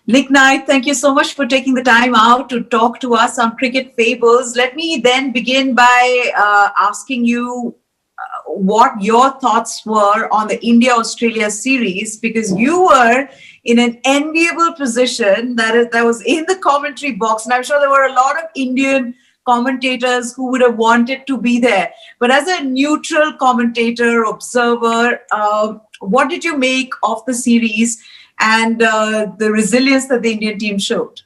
Nick Knight, thank you so much for taking the time out to talk to us on Cricket Fables. Let me then begin by asking you what your thoughts were on the India-Australia series, because you were in an enviable position that was in the commentary box, and I'm sure there were a lot of Indian commentators who would have wanted to be there. But as a neutral commentator, observer, what did you make of the series and the resilience that the Indian team showed?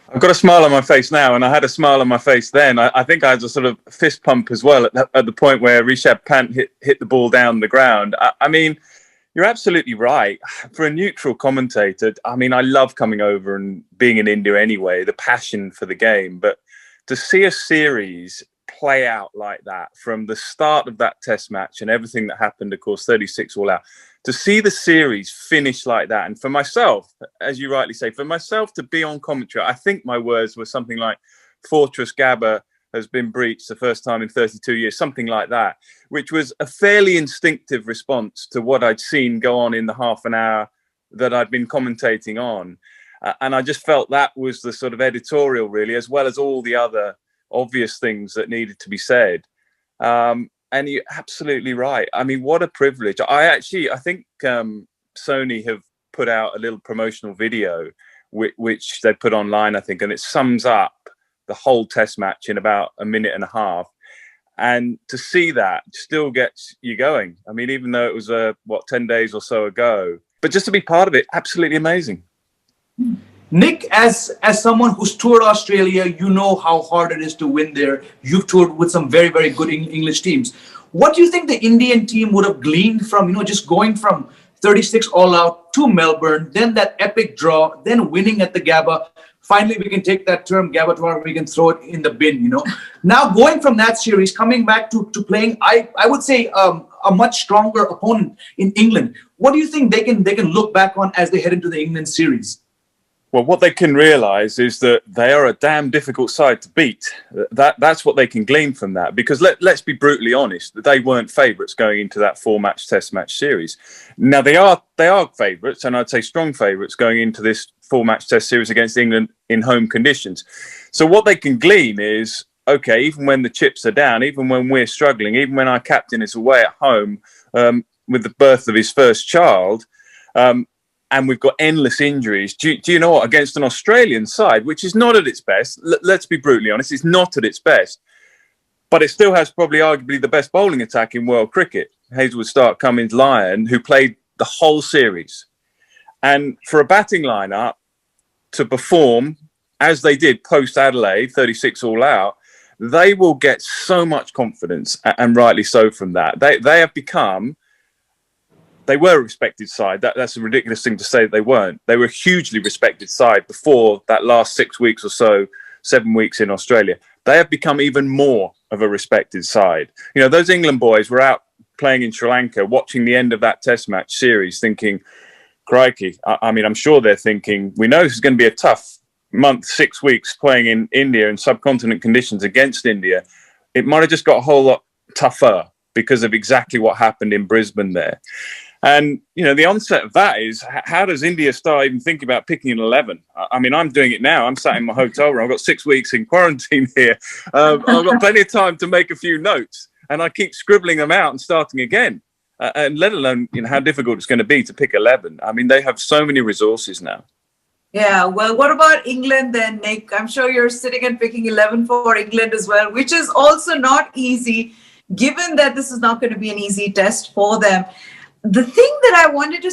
I've got a smile on my face now, and I had a smile on my face then. I think I had a sort of fist pump as well at the point where Rishabh Pant hit the ball down the ground. I mean, you're absolutely right. For a neutral commentator, I mean, I love coming over and being in India anyway, the passion for the game. But to see a series play out like that from the start of that test match and everything that happened, of course, 36 all out, to see the series finish like that. And for myself, as you rightly say, for myself to be on commentary, I think my words were something like Fortress Gabba has been breached the first time in 32 years, something like that, which was a fairly instinctive response to what I'd seen go on in the half an hour that I'd been commentating on. And I just felt that was the sort of editorial, really, as well as all the other obvious things that needed to be said. And you're absolutely right. I mean, what a privilege. I think Sony have put out a little promotional video, which they put online, I think, and it sums up the whole test match in about a minute and a half. And to see that still gets you going. I mean, even though it was, 10 days or so ago, but just to be part of it, absolutely amazing. Nick, as someone who's toured Australia, you know how hard it is to win there. You've toured with some very, very good English teams. What do you think the Indian team would have gleaned from, just going from 36 all out to Melbourne, then that epic draw, then winning at the Gabba? Finally, we can take that term Gabba, we can throw it in the bin, Now, going from that series, coming back to playing, I would say a much stronger opponent in England. What do you think they can look back on as they head into the England series? Well, what they can realise is that they are a damn difficult side to beat. That's what they can glean from that. Because let's be brutally honest, they weren't favourites going into that 4-match Test match series. Now they are favourites, and I'd say strong favourites going into this 4-match Test series against England in home conditions. So what they can glean is, okay, even when the chips are down, even when we're struggling, even when our captain is away at home with the birth of his first child. And we've got endless injuries. Do you know what? Against an Australian side, which is not at its best, let's be brutally honest, it's not at its best. But it still has probably arguably the best bowling attack in world cricket. Hazlewood, Stark, Cummins, Lyon, who played the whole series. And for a batting lineup to perform as they did post-Adelaide, 36 all out, they will get so much confidence, and rightly so, from that. They have become... They were a respected side. That's a ridiculous thing to say that they weren't. They were a hugely respected side before that last 6 weeks or so, 7 weeks in Australia. They have become even more of a respected side. Those England boys were out playing in Sri Lanka, watching the end of that Test match series, thinking, crikey. I mean, I'm sure they're thinking, we know this is going to be a tough month, 6 weeks playing in India in subcontinent conditions against India. It might have just got a whole lot tougher because of exactly what happened in Brisbane there. And, the onset of that is, how does India start even thinking about picking an 11? I mean, I'm doing it now. I'm sat in my hotel room. I've got 6 weeks in quarantine here. I've got plenty of time to make a few notes, and I keep scribbling them out and starting again. And let alone, how difficult it's going to be to pick 11. I mean, they have so many resources now. Yeah, well, what about England then, Nick? I'm sure you're sitting and picking 11 for England as well, which is also not easy, given that this is not going to be an easy test for them. The thing that I wanted to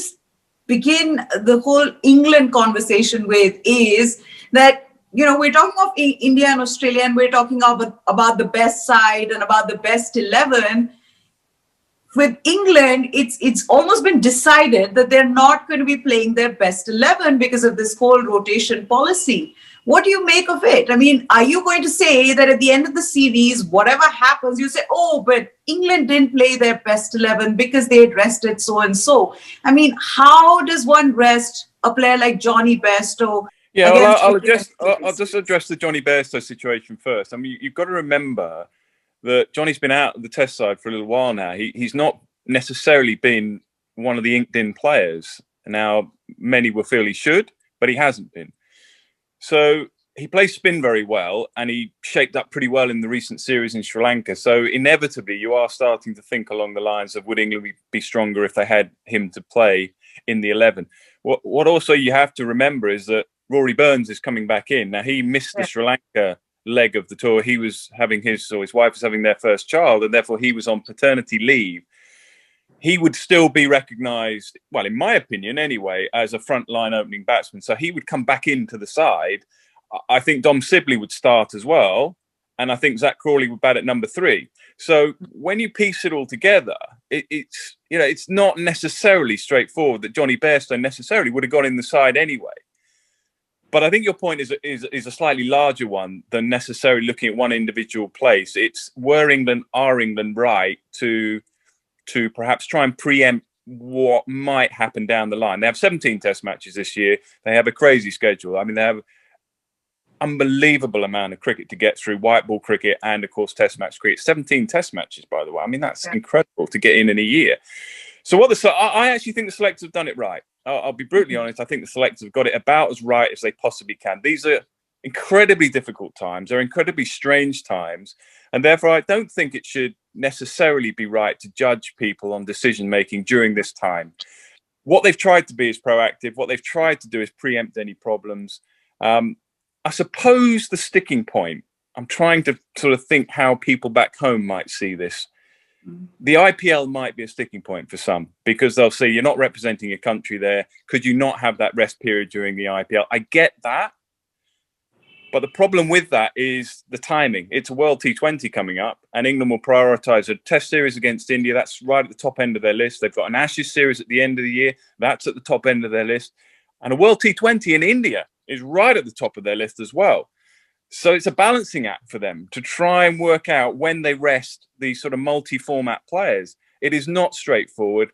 begin the whole England conversation with is that, we're talking of India and Australia, and we're talking about the best side and about the best 11. With England, it's almost been decided that they're not going to be playing their best 11 because of this whole rotation policy. What do you make of it? I mean, are you going to say that at the end of the series, whatever happens, you say, oh, but England didn't play their best 11 because they had rested so and so? I mean, how does one rest a player like Jonny Bairstow? Yeah, well, I'll just address the Jonny Bairstow situation first. I mean, you've got to remember that Johnny's been out of the Test side for a little while now. He's not necessarily been one of the inked-in players. Now, many will feel he should. but he hasn't been. So he plays spin very well, and he shaped up pretty well in the recent series in Sri Lanka. So inevitably, you are starting to think along the lines of, would England be stronger if they had him to play in the 11? What also you have to remember is that Rory Burns is coming back in. Now, he missed the Sri Lanka leg of the tour. He was having his wife was having their first child, and therefore he was on paternity leave. He would still be recognised, well, in my opinion anyway, as a frontline opening batsman. So he would come back into the side. I think Dom Sibley would start as well. And I think Zach Crawley would bat at number 3. So when you piece it all together, it's not necessarily straightforward that Johnny Bairstow necessarily would have got in the side anyway. But I think your point is a slightly larger one than necessarily looking at one individual place. It's are England right to perhaps try and preempt what might happen down the line. They have 17 test matches this year. They have a crazy schedule. I mean, they have unbelievable amount of cricket to get through, white ball cricket and, of course, test match cricket. 17 test matches, by the way. I mean, that's incredible to get in a year. So I actually think the selectors have done it right. I'll be brutally honest. I think the selectors have got it about as right as they possibly can. These are incredibly difficult times. They're incredibly strange times. And therefore, I don't think it should necessarily be right to judge people on decision-making during this time. What they've tried to be is proactive. What they've tried to do is preempt any problems. I suppose the sticking point, I'm trying to sort of think how people back home might see this. The IPL might be a sticking point for some, because they'll say, you're not representing your country there. Could you not have that rest period during the IPL? I get that. But the problem with that is the timing. It's a World T20 coming up, and England will prioritise a test series against India. That's right at the top end of their list. They've got an Ashes series at the end of the year. That's at the top end of their list. And a World T20 in India is right at the top of their list as well. So it's a balancing act for them to try and work out when they rest these sort of multi-format players. It is not straightforward.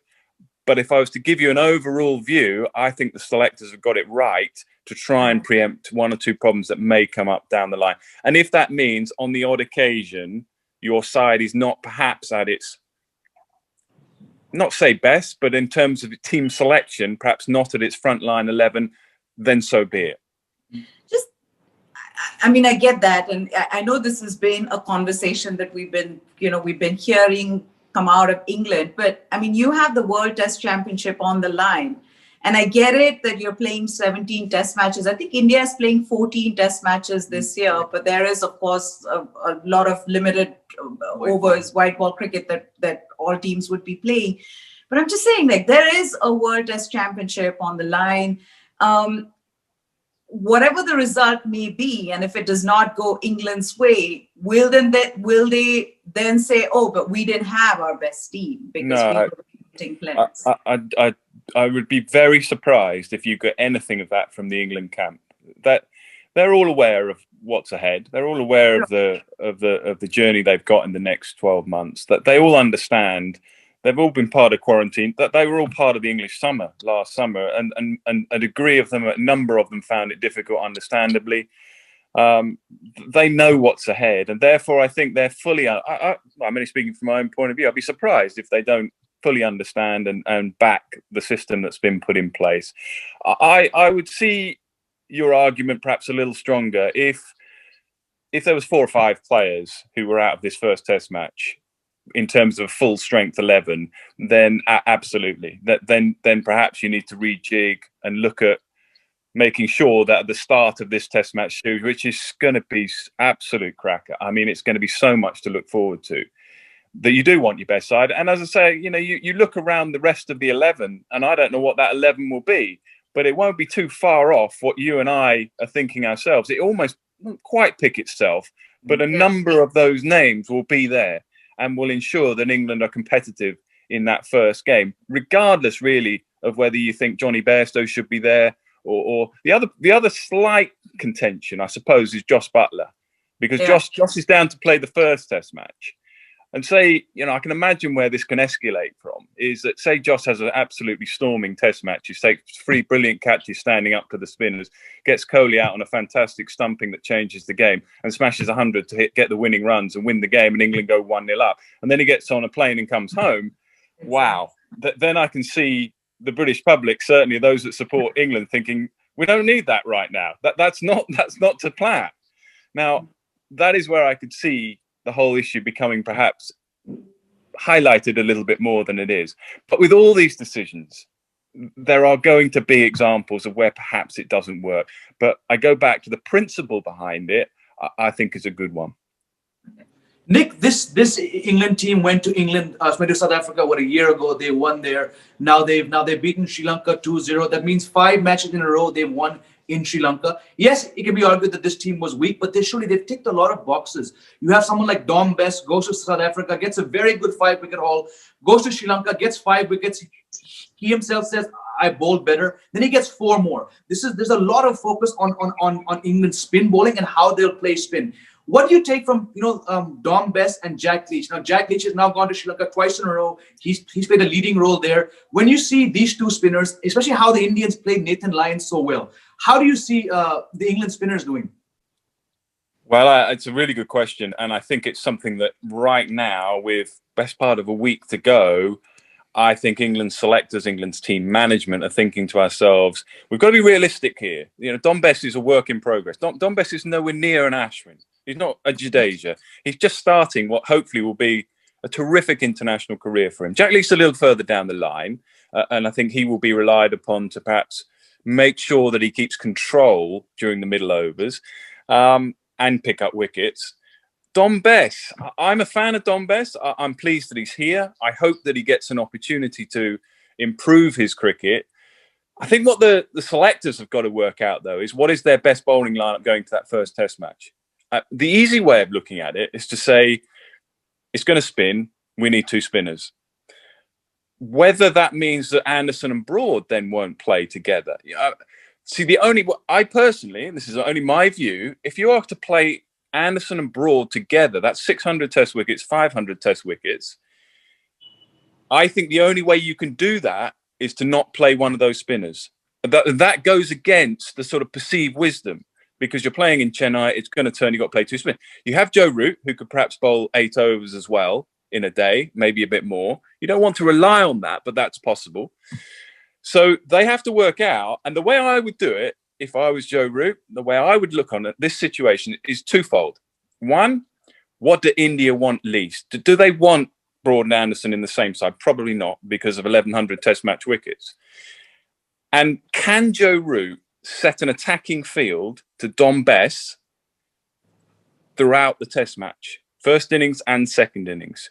But if I was to give you an overall view, I think the selectors have got it right to try and preempt one or two problems that may come up down the line. And if that means on the odd occasion, your side is not perhaps at its, not say best, but in terms of team selection, perhaps not at its frontline 11, then so be it. I mean, I get that. And I know this has been a conversation that we've been hearing come out of England. But I mean, you have the World Test Championship on the line. And I get it that you're playing 17 test matches. I think India is playing 14 test matches this year. But there is, of course, a lot of limited overs, white ball cricket that all teams would be playing. But I'm just saying, like, there is a World Test Championship on the line. Whatever the result may be, and if it does not go England's way, will they then say, "Oh, but we didn't have our best team because we were getting players"? I would be very surprised if you got anything of that from the England camp. That they're all aware of what's ahead. They're all aware of the journey they've got in the next 12 months. That they all understand. They've all been part of quarantine. That they were all part of the English summer last summer, and a degree of them, a number of them, found it difficult, understandably. They know what's ahead, and therefore I think they're fully. I'm only speaking from my own point of view. I'd be surprised if they don't fully understand and back the system that's been put in place. I would see your argument perhaps a little stronger if there was 4 or 5 players who were out of this first Test match in terms of full strength 11, then absolutely. Then perhaps you need to rejig and look at making sure that at the start of this Test match series, which is going to be absolute cracker. I mean, it's going to be so much to look forward to, that you do want your best side. And as I say, you look around the rest of the 11, and I don't know what that 11 will be, but it won't be too far off what you and I are thinking ourselves. It almost won't quite pick itself, but a number of those names will be there and will ensure that England are competitive in that first game, regardless really of whether you think Johnny Bairstow should be there or the other slight contention, I suppose, is Jos Buttler, because Jos is down to play the first Test match. And say, I can imagine where this can escalate from is that, say, Jos has an absolutely storming Test match. He takes 3 brilliant catches standing up to the spinners, gets Kohli out on a fantastic stumping that changes the game, and smashes 100 to get the winning runs and win the game, and England go 1-0 up. And then he gets on a plane and comes home. Wow. Then I can see the British public, certainly those that support England, thinking, We don't need that right now. That's not to plan. Now, that is where I could see the whole issue becoming perhaps highlighted a little bit more than it is. But with all these decisions, there are going to be examples of where perhaps it doesn't work. But I go back to the principle behind it, I think is a good one. Nick, this England team went to South Africa a year ago. They won there. Now they've beaten Sri Lanka 2-0. That means 5 matches in a row they've won in Sri Lanka. Yes, it can be argued that this team was weak, but they've ticked a lot of boxes. You have someone like Dom Bess, goes to South Africa, gets a very good 5-wicket haul, goes to Sri Lanka, gets 5 wickets. He himself says, I bowled better. Then he gets 4 more. There's a lot of focus on England's spin bowling and how they'll play spin. What do you take from Dom Bess and Jack Leach? Now Jack Leach has now gone to Sri Lanka twice in a row. He's played a leading role there. When you see these two spinners, especially how the Indians played Nathan Lyon so well, how do you see the England spinners doing? Well, it's a really good question, and I think it's something that right now, with best part of a week to go, I think England's selectors, England's team management are thinking to ourselves, we've got to be realistic here. Dom Bess is a work in progress. Dom Bess is nowhere near an Ashwin. He's not a Jadeja. He's just starting what hopefully will be a terrific international career for him. Jack Leach's a little further down the line, and I think he will be relied upon to perhaps make sure that he keeps control during the middle overs and pick up wickets. Dom Bess, I'm a fan of Dom Bess. I'm pleased that he's here. I hope that he gets an opportunity to improve his cricket. I think what the selectors have got to work out, though, is what is their best bowling lineup going to that first test match. The easy way of looking at it is to say, it's going to spin, we need 2 spinners. Whether that means that Anderson and Broad then won't play together. I personally, and this is only my view, if you are to play Anderson and Broad together, that's 600 test wickets, 500 test wickets. I think the only way you can do that is to not play one of those spinners. That goes against the sort of perceived wisdom, because you're playing in Chennai, it's going to turn, you've got to play 2 spinners. You have Joe Root, who could perhaps bowl 8 overs as well in a day, maybe a bit more. You don't want to rely on that, but that's possible. So they have to work out, and the way I would do it, if I was Joe Root, the way I would look on it, this situation is twofold. One, what do India want least? Do they want Broad and Anderson in the same side? Probably not, because of 1,100 test match wickets. And can Joe Root set an attacking field to Dom Bess throughout the test match, first innings and second innings?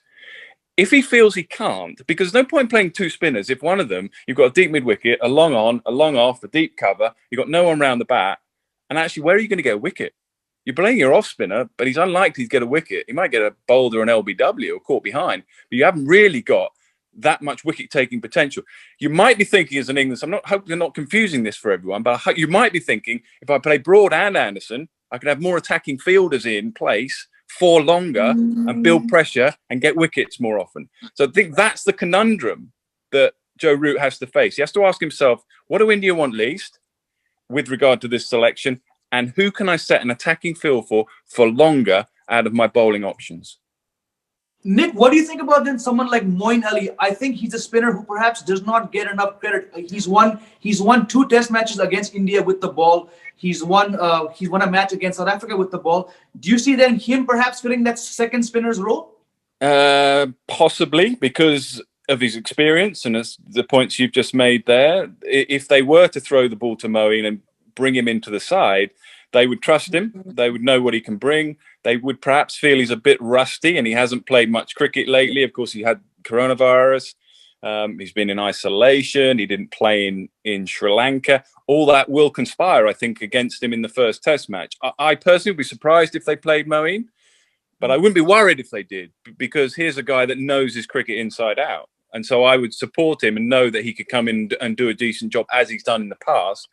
If he feels he can't, because there's no point playing 2 spinners if one of them, you've got a deep mid-wicket, a long on, a long off, a deep cover, you've got no one round the bat, and actually, where are you going to get a wicket? You're playing your off spinner, but he's unlikely to get a wicket. He might get a bowled or an LBW or caught behind, but you haven't really got that much wicket-taking potential. You might be thinking as an England, I'm not hoping I'm not confusing this for everyone, but you might be thinking, if I play Broad and Anderson, I can have more attacking fielders in place for longer and build pressure and get wickets more often. So I think that's the conundrum that Joe Root has to face. He has to ask himself, what do India want least with regard to this selection? And who can I set an attacking field for longer out of my bowling options? Nick, what do you think about then someone like Moeen Ali? I think he's a spinner who perhaps does not get enough credit. He's won 2 test matches against India with the ball. He's won a match against South Africa with the ball. Do you see then him perhaps filling that second spinner's role? Possibly, because of his experience and as the points you've just made there. If they were to throw the ball to Moeen and bring him into the side, they would trust him. They would know what he can bring. They would perhaps feel he's a bit rusty and he hasn't played much cricket lately. Of course, he had coronavirus. He's been in isolation. He didn't play in Sri Lanka. All that will conspire, I think, against him in the first test match. I personally would be surprised if they played Moeen, but I wouldn't be worried if they did, because here's a guy that knows his cricket inside out. And so I would support him and know that he could come in and do a decent job as he's done in the past.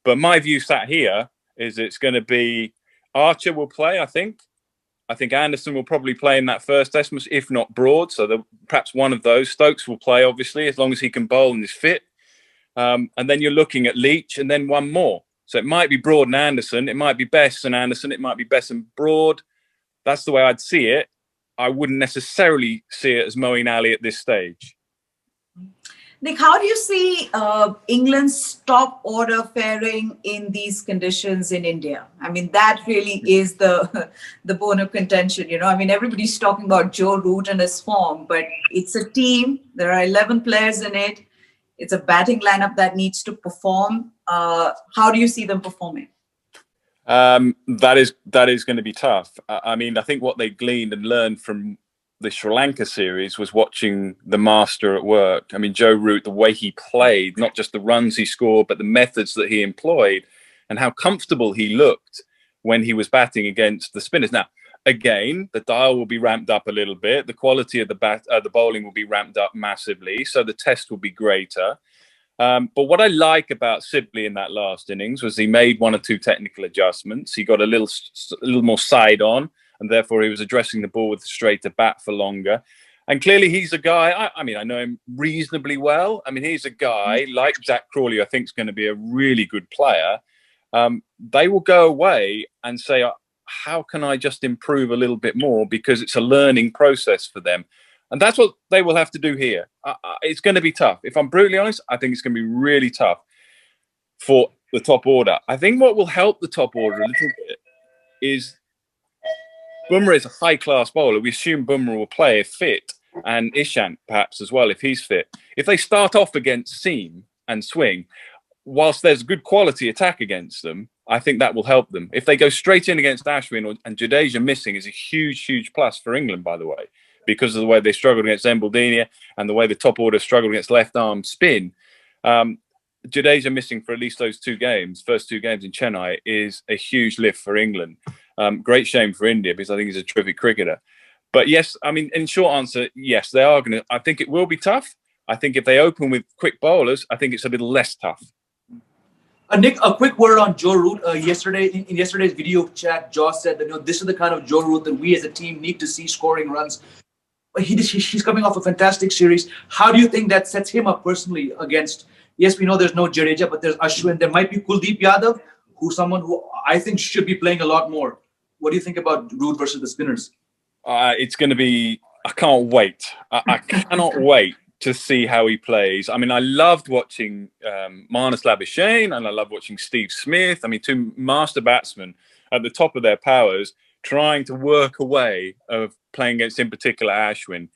But my view sat here is it's going to be Archer will play, I think. I think Anderson will probably play in that first test match, if not Broad. So perhaps one of those. Stokes will play, obviously, as long as he can bowl and is fit. And then you're looking at Leach and then one more. So it might be Broad and Anderson. It might be Bess and Anderson. It might be Bess and Broad. That's the way I'd see it. I wouldn't necessarily see it as Moeen Ali at this stage. Nick, how do you see England's top order faring in these conditions in India? I mean, that really is the bone of contention. You know, I mean, everybody's talking about Joe Root and his form, but it's a team. There are 11 players in it. It's a batting lineup that needs to perform. How do you see them performing? That is going to be tough. I mean, I think what they gleaned and learned from the Sri Lanka series was watching the master at work. I mean, Joe Root, the way he played, not just the runs he scored, but the methods that he employed and how comfortable he looked when he was batting against the spinners. Now, again, the dial will be ramped up a little bit. The quality of the bowling will be ramped up massively. So the test will be greater. But what I like about Sibley in that last innings was he made one or two technical adjustments. He got a little more side on, and therefore he was addressing the ball with a straighter bat for longer. And clearly he's a guy, I mean, I know him reasonably well. I mean, he's a guy like Zach Crawley, I think is going to be a really good player. They will go away and say, how can I just improve a little bit more? Because it's a learning process for them. And that's what they will have to do here. It's going to be tough. If I'm brutally honest, I think it's going to be really tough for the top order. I think what will help the top order a little bit is Bumrah is a high-class bowler. We assume Bumrah will play if fit, and Ishant perhaps as well if he's fit. If they start off against seam and swing, whilst there's good quality attack against them, I think that will help them. If they go straight in against Ashwin and Jadeja missing is a huge, huge plus for England, by the way, because of the way they struggled against Embaldini and the way the top order struggled against left-arm spin. Jadeja missing for at least those first two games in Chennai, is a huge lift for England. Great shame for India because I think he's a terrific cricketer. But yes, I mean, in short answer, yes, they are going to. I think it will be tough. I think if they open with quick bowlers, I think it's a little less tough. Nick, a quick word on Joe Root. Yesterday, in yesterday's video chat, Josh said that this is the kind of Joe Root that we as a team need to see scoring runs. He's coming off a fantastic series. How do you think that sets him up personally against? Yes, we know there's no Jadeja, but there's Ashwin. There might be Kuldeep Yadav, who's someone who I think should be playing a lot more. What do you think about Root versus the spinners? It's going to be. I can't wait. I cannot wait to see how he plays. I mean, I loved watching Marnus Labuschagne and I love watching Steve Smith. I mean, two master batsmen at the top of their powers trying to work a way of playing against, in particular, Ashwin.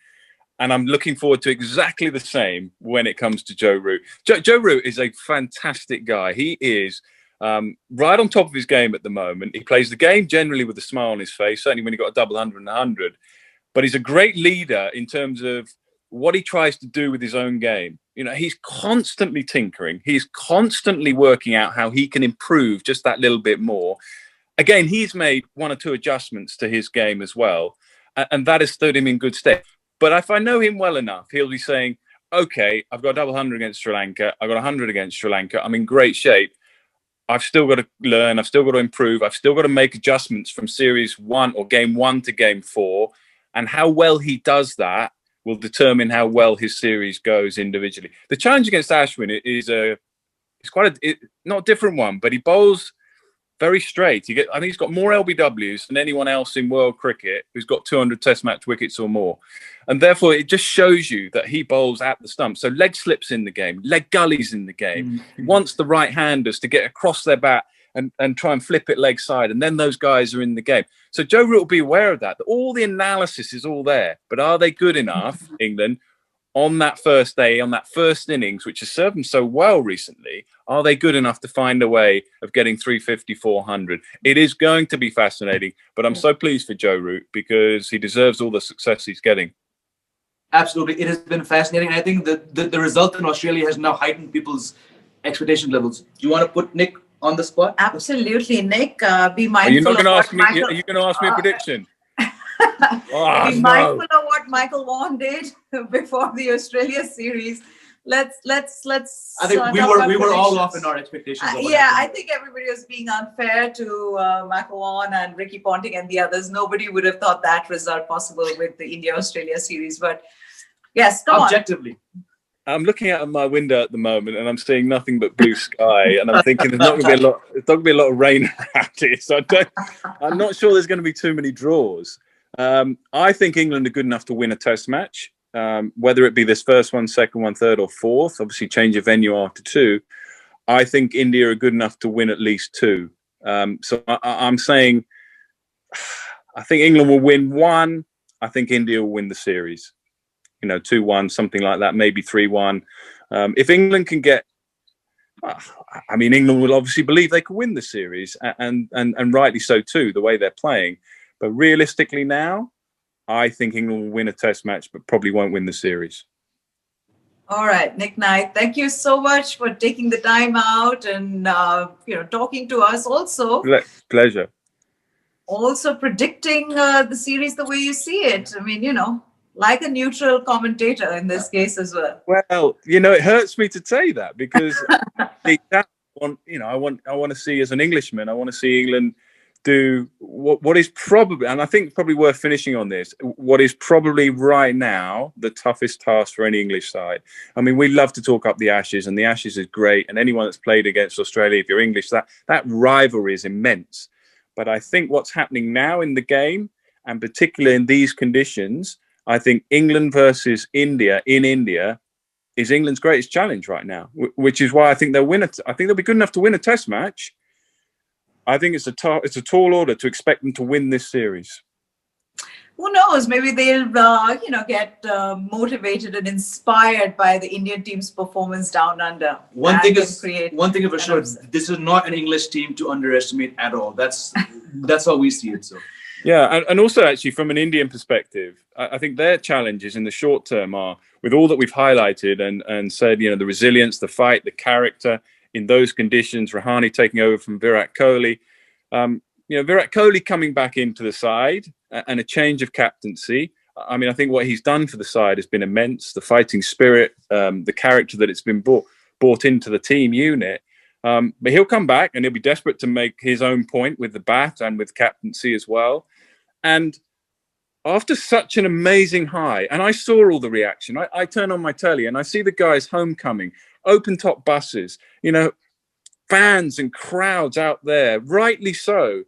And I'm looking forward to exactly the same when it comes to Joe Root. Joe Root is a fantastic guy. He is right on top of his game at the moment. He plays the game generally with a smile on his face, certainly when he got a double 100 and 100. But he's a great leader in terms of what he tries to do with his own game. You know, he's constantly tinkering. He's constantly working out how he can improve just that little bit more. Again, he's made one or two adjustments to his game as well, and that has stood him in good stead. But if I know him well enough, he'll be saying, okay, I've got a double 100 against Sri Lanka. I've got 100 against Sri Lanka. I'm in great shape. I've still got to learn. I've still got to improve. I've still got to make adjustments from series 1 or game 1 to game 4. And how well he does that will determine how well his series goes individually. The challenge against Ashwin is quite a not a different one, but he bowls very straight. I think he's got more LBWs than anyone else in world cricket who's got 200 Test match wickets or more. And therefore, it just shows you that he bowls at the stump. So leg slips in the game, leg gullies in the game. Mm-hmm. He wants the right-handers to get across their bat and try and flip it leg side. And then those guys are in the game. So Joe Root will be aware of that. All the analysis is all there. But are they good enough, England, on that first day, on that first innings, which has served them so well recently? Are they good enough to find a way of getting 350, 400? It is going to be fascinating. But I'm so pleased for Joe Root because he deserves all the success he's getting. Absolutely. It has been fascinating. I think the result in Australia has now heightened people's expectation levels. Do you want to put Nick on the spot? Absolutely, Nick. Be mindful. Are you not going to ask me? Michael, are you going to ask me a prediction? Be mindful of what Michael Vaughan did before the Australia series. Let's. I think we were all off in our expectations. I think everybody was being unfair to Michael Vaughan and Ricky Ponting and the others. Nobody would have thought that result possible with the India-Australia series. But yes, come objectively. I'm looking out of my window at the moment, and I'm seeing nothing but blue sky. And I'm thinking there's not going to be a lot. There's not going to be a lot of rain around here, so I'm not sure there's going to be too many draws. I think England are good enough to win a Test match. whether it be this first one, second one, third, or fourth, obviously change of venue after two, I think India are good enough to win at least two. So I'm saying I think England will win one. I think India will win the series. 2-1, something like that, maybe 3-1. If England can get, I mean, England will obviously believe they can win the series, and rightly so too, the way they're playing. But realistically now, I think England will win a test match, but probably won't win the series. All right, Nick Knight, thank you so much for taking the time out and talking to us. Also, Pleasure. Also predicting the series the way you see it. I mean, like a neutral commentator in this case as well. Well, it hurts me to say that because I want to see, as an Englishman, I want to see England do what is probably, and I think probably worth finishing on this, what is probably right now the toughest task for any English side. I mean, we love to talk up the Ashes, and the Ashes is great, and anyone that's played against Australia, if you're English, that rivalry is immense. But I think what's happening now in the game, and particularly in these conditions, I think England versus India in India is England's greatest challenge right now, which is why I think they'll win it. I think they'll be good enough to win a test match. I think it's a tall order to expect them to win this series. Who knows? Maybe they'll, get motivated and inspired by the Indian team's performance down under. One thing is for sure, this is not an English team to underestimate at all. That's how we see it. So. Yeah, and also actually from an Indian perspective, I think their challenges in the short term are, with all that we've highlighted and said, the resilience, the fight, the character in those conditions, Rahane taking over from Virat Kohli, Virat Kohli coming back into the side and a change of captaincy. I mean, I think what he's done for the side has been immense. The fighting spirit, the character that it's been brought into the team unit. But he'll come back and he'll be desperate to make his own point with the bat and with captaincy as well. And after such an amazing high, and I saw all the reaction, I turn on my telly and I see the guys homecoming, open top buses, fans and crowds out there, rightly so,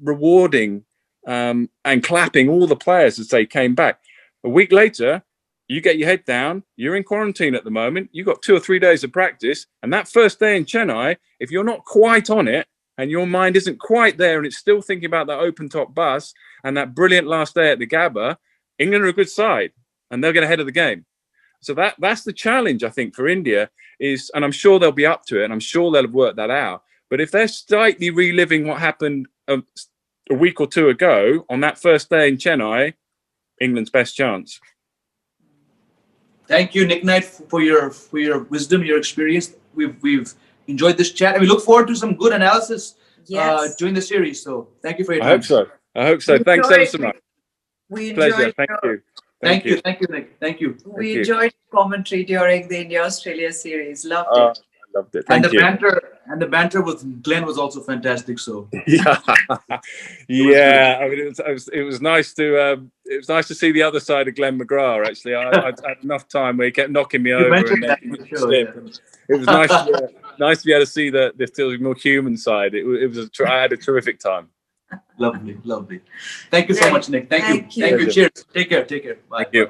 rewarding and clapping all the players as they came back. A week later, you get your head down, you're in quarantine at the moment, you've got 2 or 3 days of practice, and that first day in Chennai, if you're not quite on it, and your mind isn't quite there and it's still thinking about that open top bus and that brilliant last day at the Gabba, England are a good side and they'll get ahead of the game. So that's the challenge, I think, for India is, and I'm sure they'll be up to it and I'm sure they'll have worked that out. But if they're slightly reliving what happened a week or two ago on that first day in Chennai, England's best chance. Thank you, Nick Knight, for your wisdom, your experience. We've enjoyed this chat and we look forward to some good analysis during the series. So thank you for your time. I hope so. Thanks ever so much. We Pleasure. Thank you. Thank you, Nick. Thank you. We enjoyed commentary during the India-Australia series. Loved it. I loved it. Thank you. And the banter with Glenn was also fantastic. So yeah. I mean, it was nice to see the other side of Glenn McGrath. Actually, I had enough time where he kept knocking me over and making me slip. It was nice to be able to see the still more human side. I had a terrific time. Lovely. Thank you so much, Nick. Thank you. Cheers. Take care. Bye. Thank you.